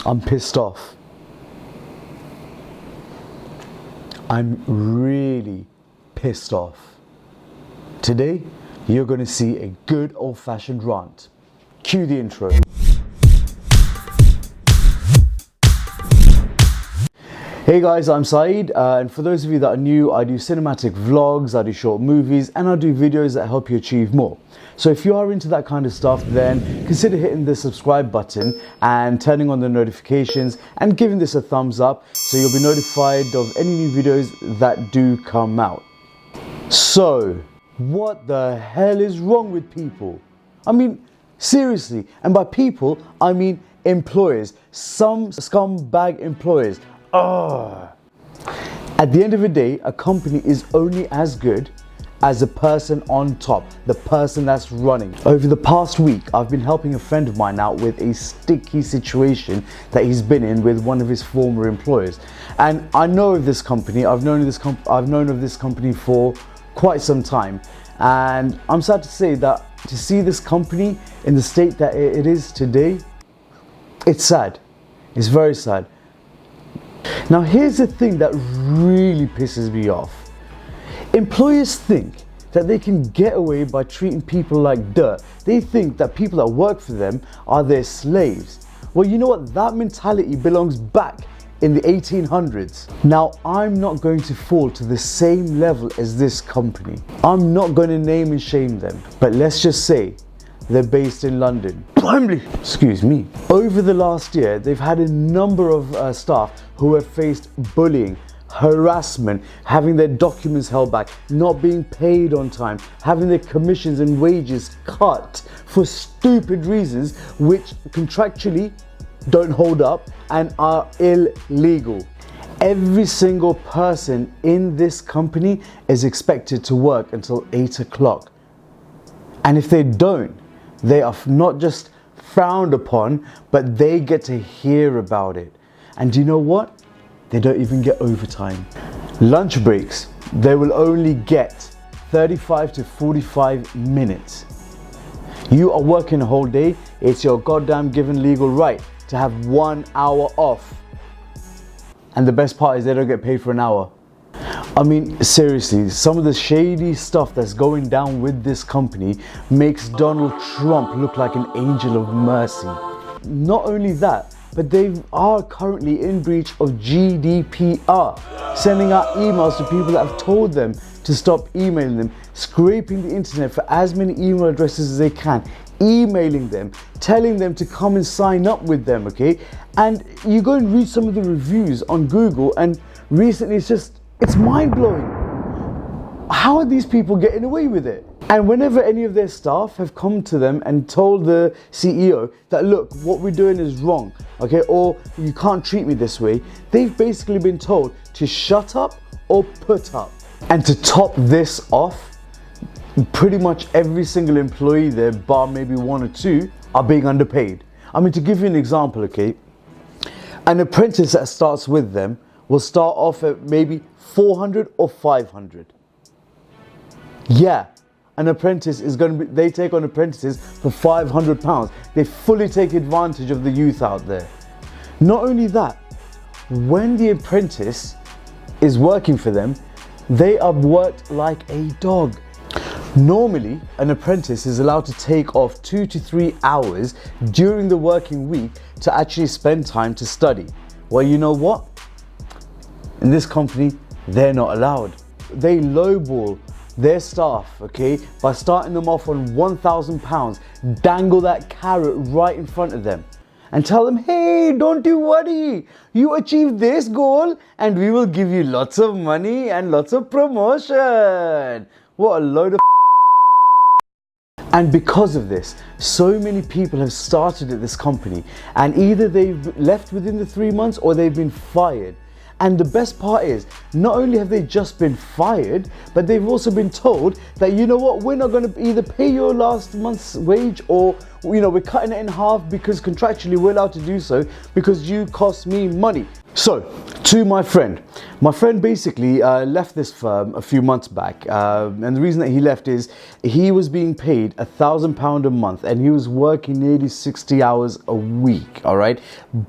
I'm pissed off. I'm really pissed off. Today, you're going to see a good old-fashioned rant. Cue the intro. Hey guys, I'm Saeed, and for those of you that are new, I do cinematic vlogs, I do short movies, and I do videos that help you achieve more. So if you are into that kind of stuff, then consider hitting the subscribe button and turning on the notifications and giving this a thumbs up so you'll be notified of any new videos that do come out. So, what the hell is wrong with people? I mean, seriously, and by people, I mean employers, some scumbag employers. At the end of the day, a company is only as good as the person on top, the person that's running. Over the past week, I've been helping a friend of mine out with a sticky situation that he's been in with one of his former employers. And I know of this company, I've known of this company for quite some time. And I'm sad to say that to see this company in the state that it is today, it's sad. It's very sad. Now here's the thing that really pisses me off. Employers think that they can get away by treating people like dirt. They think that people that work for them are their slaves. Well, you know what? That mentality belongs back in the 1800s. Now, I'm not going to fall to the same level as this company. I'm not going to name and shame them, but let's just say they're based in London. Excuse me. Over the last year, they've had a number of staff who have faced bullying, harassment, having their documents held back, not being paid on time, having their commissions and wages cut for stupid reasons which contractually don't hold up and are illegal. Every single person in this company is expected to work until 8 o'clock. And if they don't, they are not just frowned upon, but they get to hear about it. And do you know what? They don't even get overtime. Lunch breaks, they will only get 35 to 45 minutes. You are working a whole day, it's your goddamn given legal right to have 1 hour off. And the best part is they don't get paid for an hour. I mean, seriously, some of the shady stuff that's going down with this company makes Donald Trump look like an angel of mercy. Not only that, but they are currently in breach of GDPR, sending out emails to people that have told them to stop emailing them, scraping the internet for as many email addresses as they can, emailing them, telling them to come and sign up with them, okay? And you go and read some of the reviews on Google, and recently it's mind-blowing. How are these people getting away with it? And whenever any of their staff have come to them and told the CEO that, look, what we're doing is wrong, okay, or you can't treat me this way, they've basically been told to shut up or put up. And to top this off, pretty much every single employee there, bar maybe 1 or 2, are being underpaid. I mean, to give you an example, okay, an apprentice that starts with them will start off at maybe 400 or 500. Yeah, an apprentice is going to be, they take on apprentices for £500. They fully take advantage of the youth out there. Not only that, when the apprentice is working for them, they are worked like a dog. Normally, an apprentice is allowed to take off 2 to 3 hours during the working week to actually spend time to study. Well, you know what? In this company, they're not allowed. They lowball their staff, okay, by starting them off on £1,000, dangle that carrot right in front of them and tell them, hey, don't you worry, you achieve this goal and we will give you lots of money and lots of promotion. What a load of And because of this, so many people have started at this company, and either they've left within the 3 months or they've been fired. And the best part is, not only have they just been fired, but they've also been told that, you know what, we're not going to either pay your last month's wage, or, you know, we're cutting it in half because contractually we're allowed to do so because you cost me money. So, to my friend basically left this firm a few months back, and the reason that he left is he was being paid £1,000 a month and he was working nearly 60 hours a week, all right,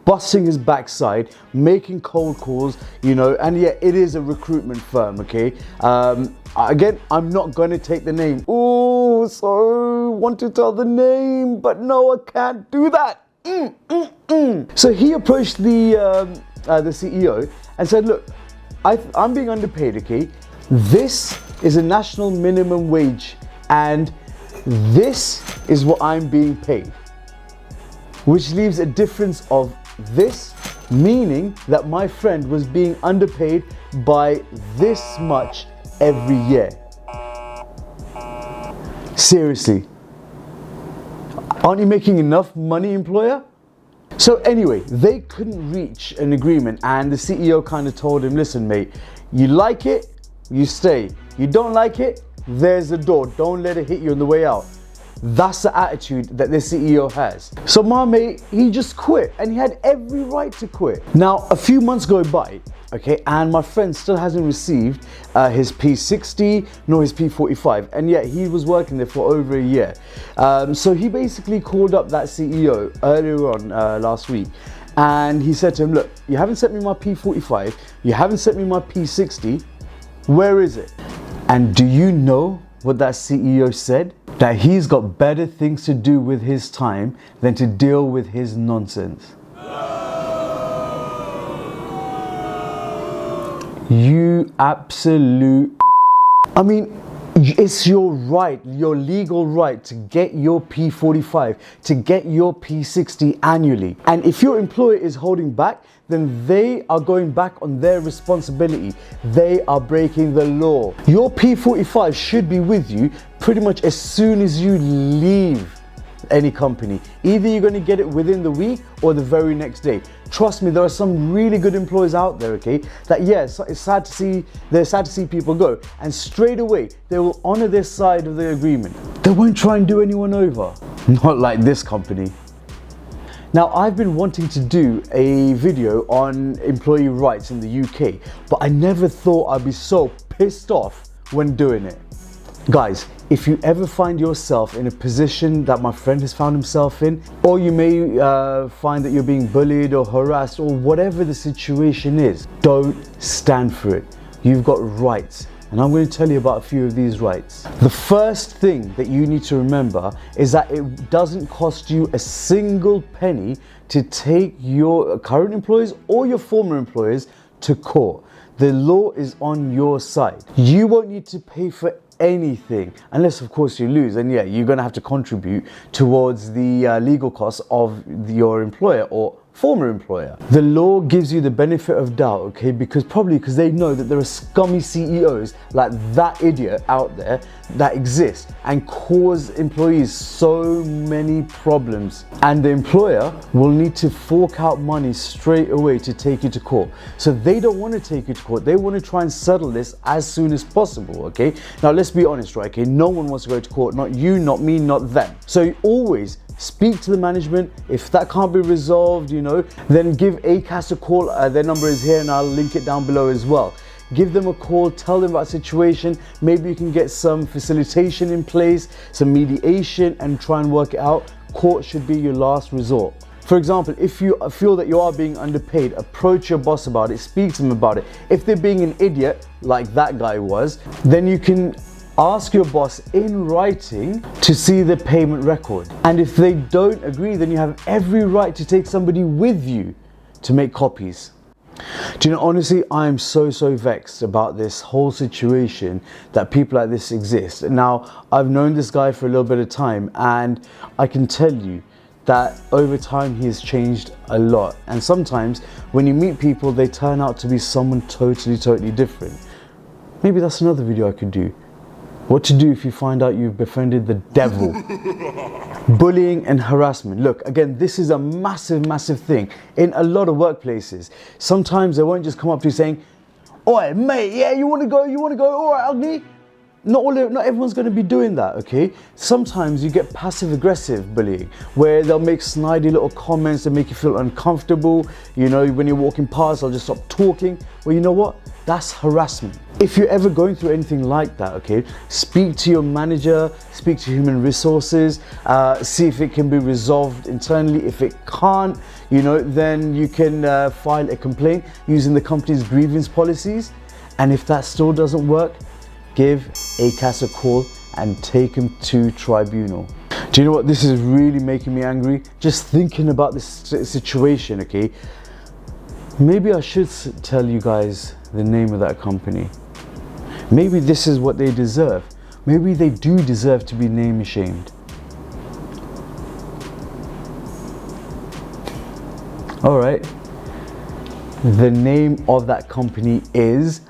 busting his backside, making cold calls, you know, and yeah, it is a recruitment firm, okay. Again, I'm not going to take the name. Oh, so want to tell the name, but no, I can't do that. So he approached the CEO and said, look, I'm being underpaid, okay? This is a national minimum wage and this is what I'm being paid. Which leaves a difference of this, meaning that my friend was being underpaid by this much every year. Seriously. Aren't you making enough money, employer? So anyway, they couldn't reach an agreement and the CEO kind of told him, listen mate, you like it, you stay. You don't like it, there's the door. Don't let it hit you on the way out. That's the attitude that the CEO has. So my mate, he just quit and he had every right to quit. Now, a few months go by, okay, and my friend still hasn't received his P60 nor his P45, and yet he was working there for over a year. So he basically called up that CEO earlier on last week, and he said to him, look, you haven't sent me my P45, you haven't sent me my P60, where is it? And do you know what that CEO said? That he's got better things to do with his time than to deal with his nonsense. You absolute... I mean, it's your right, your legal right to get your P45, to get your P60 annually. And if your employer is holding back, then they are going back on their responsibility. They are breaking the law. Your P45 should be with you pretty much as soon as you leave any company. Either you're going to get it within the week or the very next day. Trust me, there are some really good employers out there, okay, that yes, it's sad to see, they're sad to see people go, and straight away they will honor their side of the agreement. They won't try and do anyone over. Not like this company. Now, I've been wanting to do a video on employee rights in the UK, but I never thought I'd be so pissed off when doing it. Guys, if you ever find yourself in a position that my friend has found himself in, or you may find that you're being bullied or harassed or whatever the situation is, don't stand for it. You've got rights. And I'm going to tell you about a few of these rights. The first thing that you need to remember is that it doesn't cost you a single penny to take your current employees or your former employers to court. The law is on your side. You won't need to pay for anything unless of course you lose, and yeah, you're going to have to contribute towards the legal costs of your employer or former employer. The law gives you the benefit of doubt, okay, because they know that there are scummy CEOs like that idiot out there that exist and cause employees so many problems, and the employer will need to fork out money straight away to take you to court. So they don't want to take you to court, they want to try and settle this as soon as possible, okay. Now let's be honest, right, okay, no one wants to go to court, not you, not me, not them. So always speak to the management. If that can't be resolved, you know, then give Acas a call. Their number is here and I'll link it down below as well. Give them a call, tell them about the situation. Maybe you can get some facilitation in place, some mediation, and try and work it out. Court should be your last resort. For example, if you feel that you are being underpaid, approach your boss about it, speak to them about it. If they're being an idiot, like that guy was, then you can ask your boss in writing to see the payment record. And if they don't agree, then you have every right to take somebody with you to make copies. Do you know, honestly, I'm so vexed about this whole situation that people like this exist. Now, I've known this guy for a little bit of time, and I can tell you that over time he has changed a lot. And sometimes when you meet people, they turn out to be someone totally different. Maybe that's another video I could do. What to do if you find out you've befriended the devil. Bullying and harassment. Look, again, this is a massive thing in a lot of workplaces. Sometimes they won't just come up to you saying, "Oi, mate, yeah, you want to go? All right, ugly." not everyone's going to be doing that, okay? Sometimes you get passive aggressive bullying, where they'll make snidey little comments that make you feel uncomfortable. You know, when you're walking past, they'll just stop talking. Well, you know what? That's harassment. If you're ever going through anything like that, okay, speak to your manager, speak to human resources, see if it can be resolved internally. If it can't, you know, then you can file a complaint using the company's grievance policies. And if that still doesn't work, give Acas a call and take him to tribunal. Do you know what? This is really making me angry. Just thinking about this situation, okay? Maybe I should tell you guys the name of that company. Maybe this is what they deserve. Maybe they do deserve to be name shamed. All right. The name of that company is